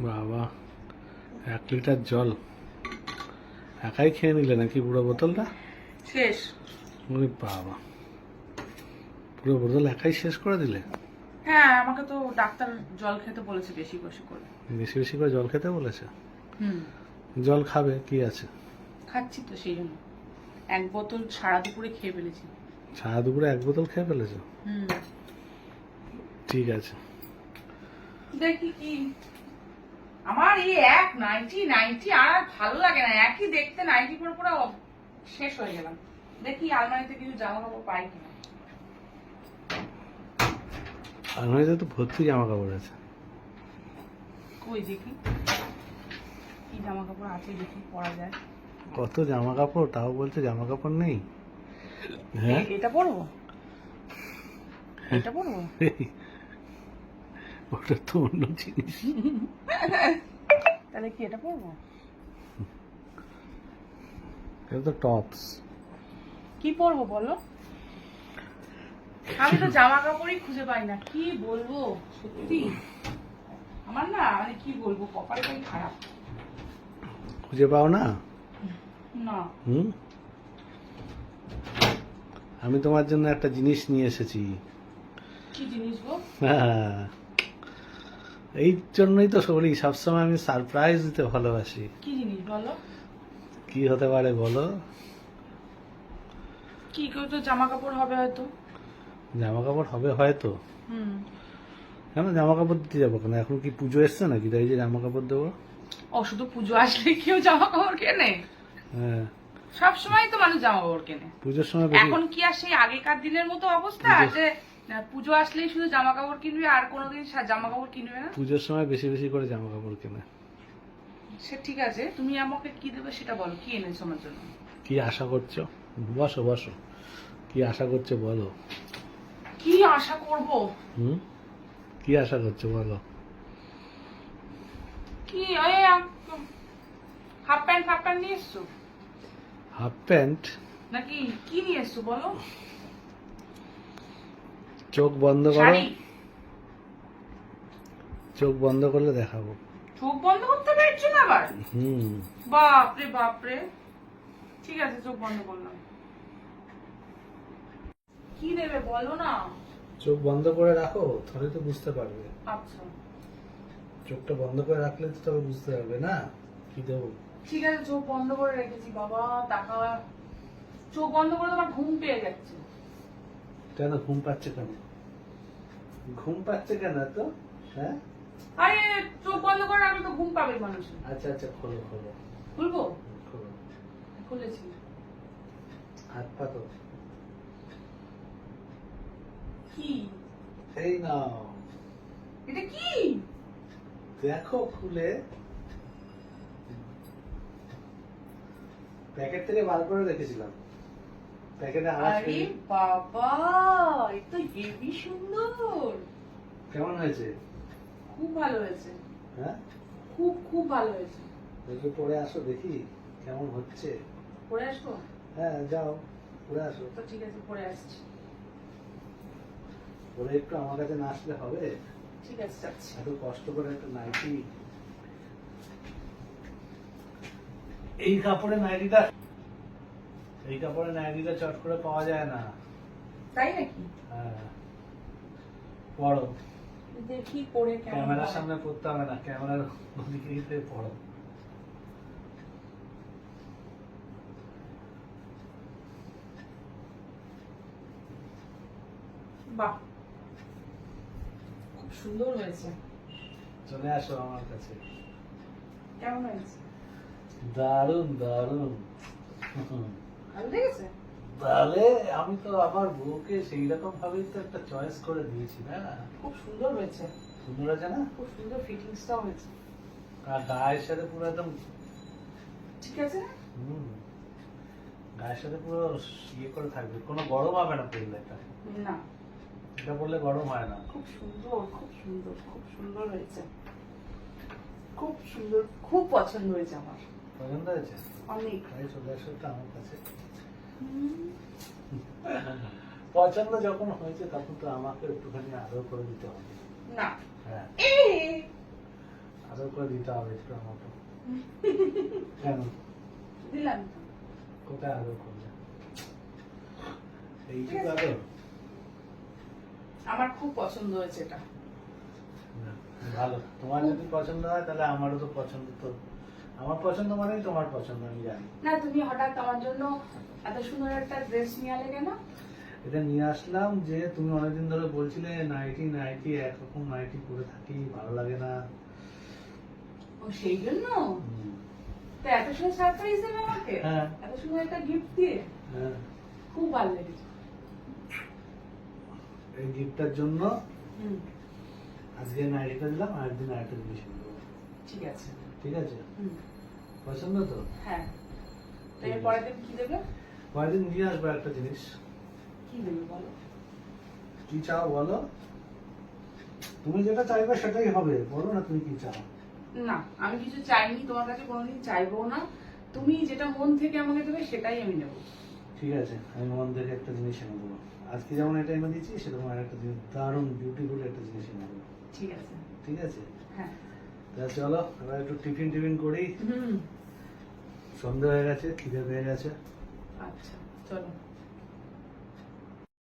বাবা, 1 লিটার জল একাই খেয়ে নিলে নাকি পুরো বোতলটা? শেষ। ওরে বাবা, পুরো বোতল একাই শেষ করে দিলে? হ্যাঁ, আমাকে তো ডাক্তার জল খেতে বলেছে বেশি বেশি করে। বেশি বেশি করে জল খেতে বলেছে? হুম, জল খাবে, কি আছে। খাচ্ছি তো সেই জন্য। 1 বোতল সারা দুপুরে খেয়ে ফেলেছি। সারা দুপুরে 1 বোতল খেয়ে ফেলেছো? হুম, ঠিক আছে। দেখি কি আমার এই এক নাইটি নাইটি আর ভালো লাগে না, একই দেখতে নাইটি পরে পরে শেষ হয়ে গেলাম। দেখি আলমারিতে কিছু জামা কাপড় পাই কিনা। আলমারিতে তো ভর্তি জামা কাপড় আছে। কই দেখি কি জামা কাপড় আছে, দেখি পরা যায়। কত জামা কাপড়, তাও বলছে জামা কাপড় নেই। হ্যাঁ, এটা পরবো, এটা পরবো। ওটা তো অন্য জিনিস। তাহলে কি এটা পরবো? এটা তো টপস। কি পরবো বলো? আমি তো জামা কাপড়ই খুঁজে পাই না, কি বলবো সত্যি। আমার না মানে কি বলবো, কপালটাই খারাপ। খুঁজে পাও না? না। হুম, আমি তোমার জন্য একটা জিনিস নিয়ে এসেছি। কি জিনিস গো? হ্যাঁ, এই জন্যই তো বলি সবসময় আমি সারপ্রাইজ দিতে ভালোবাসি। কি জিনিস বলো? কি হতে পারে বলো? কি কেউ তো জামা কাপড় হবে হয়তো। জামা কাপড় হবে হয়তো? হুম। কেন জামা কাপড় দিতে যাবো কেন? এখন কি পুজো এসছে নাকি তাই যে জামা কাপড় দেবো? ও শুধু পুজো আসলে কেউ জামা কাপড় কেনে? হ্যাঁ, সব সময় তো মানুষ জামা কাপড় কেনে। পুজোর সময় বেশি। এখন কি আর সেই আগেকার দিনের মতো অবস্থা যে পুজো আসলেই শুধু জামা কাপড় কিনবে আর কোনোদিন জামা কাপড় কিনবে না? পুজোর সময় বেশি বেশি করে জামা কাপড় কেনে। সে ঠিক আছে, তুমি আমাকে কি দেবে সেটা বলো, কি এনেছো আমার জন্য? কি আশা করছো? বসো বসো, কি আশা করছো বলো? কি আশা করব? হুম, কি আশা করছো বলো? কি হাফ প্যান্ট নিয়ে এসছো হাফ প্যান্ট? নাকি কি নিয়ে এসছো বলো? চোখ বন্ধ করো, শাড়ি? চোখ বন্ধ করলে দেখাবো। চোখ বন্ধ করতে পারছো না আবার? হুম, বাপরে বাপরে। ঠিক আছে, চোখ বন্ধ করলাম। কি দেবে বলো না? চোখ বন্ধ করে রাখো, তাহলে তো বুঝতে পারবে। আচ্ছা চোখটা বন্ধ করে রাখলে তো তবে বুঝতে পারবে না কি দেবো। ঠিক আছে, চোখ বন্ধ করে রেখেছি। বাবা টাকা, চোখ বন্ধ করে তোমার ঘুম পেয়ে যাচ্ছে। কেন ঘুম পাচ্ছে কেন? ঘুম পাচ্ছে কেন তো? হ্যাঁ, আরে চোখ বন্ধ করে রাখলে তো ঘুম পাবে মানুষ। আচ্ছা আচ্ছা, খোলো খোলো খুলবো? খোলো। খুলেছি। হাত পা তো কি এই নাও, এটা? কি দেখো খুলে, প্যাকেট থেকে বার করে রেখেছিলাম। প্যাকেটে আওয়াজ আরে পেয়ে। বাবা, এ তো হেভি সুন্দর। কেমন হয়েছে? খুব ভালো হয়েছে। হ্যাঁ, খুব খুব ভালো হয়েছে। একটু পরে আসো দেখি কেমন হচ্ছে। পরে আসবো? হ্যাঁ যাও, পরে আসো। তো ঠিক আছে, পরে আসছি। পরে একটু আমার কাছে না আসলে হবে? ঠিক আছে, যাচ্ছি। এত কষ্ট করে একটা নাইটি, এই কাপড়ে নাইটিটা, এই কাপড়ে নাইটিটা চট করে পাওয়া যায় না। তাই নাকি? হ্যাঁ, পড়ো। দেখি পরে কেমন ক্যামেরার হয়। সামনে পড়তে হবে না, ক্যামেরার ওদিকে গিয়ে পড়ো। বাহ, খুব সুন্দর হয়েছে। চলে আসো আমার কাছে। কেমন হয়েছে? দারুণ দারুণ। ভালো লেগেছে? তাহলে আমি তো আমার বউকে সেই রকম ভাবেই তো একটা চয়েস করে দিয়েছি না। খুব সুন্দর হয়েছে। সুন্দর আছে না? খুব সুন্দর ফিটিংসটাও হয়েছে। আর গায়ের সাথে পুরো একদম, ঠিক আছে না? গায়ের সাথে পুরো ইয়ে করে থাকবে, কোনো গরম হবে না পরলে। এটা না, এটা পরলে গরম হয় না। খুব সুন্দর খুব সুন্দর খুব সুন্দর হয়েছে। খুব সুন্দর, খুব পছন্দ হয়েছে আমার। পছন্দ হয়েছে? অনেক। তাই চলে আসো তো আমার কাছে। পছন্দ যখন হয়েছে তখন তো আমাকে একটুখানি আদর করে দিতে হবে। না, হ্যাঁ, এই আদর আদর করে দিতে হবে একটু আমাকে। কেন? দিলাম তো। কোথায় আদর করলে? এইটুকু আদর? আমার খুব পছন্দ হয়েছে এটা। না, ভালো। তোমার যদি পছন্দ হয় তাহলে আমারও তো পছন্দ। তো আমার পছন্দ মানেই তোমার পছন্দ, আমি জানি। না, তুমি হঠাৎ আমার জন্য এত সুন্দর একটা ড্রেস নিয়ে আলে কেন? এটা নিয়ে আসলাম যে তুমি অনেকদিন ধরে বলছিলে নাইটি নাইটি একরকম নাইটি পরে থাকি, ভালো লাগে না। ও সেই জন্য? হুম। তো এত সুন্দর সারপ্রাইজ দেবে আমাকে? হ্যাঁ। এত সুন্দর একটা গিফট দিয়ে? হ্যাঁ। খুব ভালো লেগেছে। এই গিফটটার জন্য হুম, আজকে নাইটিটা দিলাম, আর একদিন আরেকটা জিনিস নেবো। ঠিক আছে। ঠিক আছে? হুম, পছন্দ তো? হ্যাঁ। তো এর পরের দিন কি দেবে? পরের দিন নিয়ে আসবো একটা জিনিস। কি দেবে বলো? কি চাও বলো? তুমি যেটা চাইবে সেটাই হবে, বলো না তুমি কি চাও। না, আমি কিছু চাইনি, তোমার কাছে কোনোদিন চাইবো না। তুমি যেটা মন থেকে আমাকে দেবে সেটাই আমি নেবো। ঠিক আছে, আমি মন থেকে একটা জিনিস এনে দেবো। আজকে যেমন এটা এনে দিচ্ছি, সেরকম আর একটা জিনিস, দারুণ বিউটিফুল একটা জিনিস এনে দেবো। ঠিক আছে। ঠিক আছে? হ্যাঁ। তাহলে চলো এবার একটু টিফিন করি। হুম, সন্ধ্যা হয়ে গেছে, খিদে পেয়ে গেছে। আচ্ছা, চলো।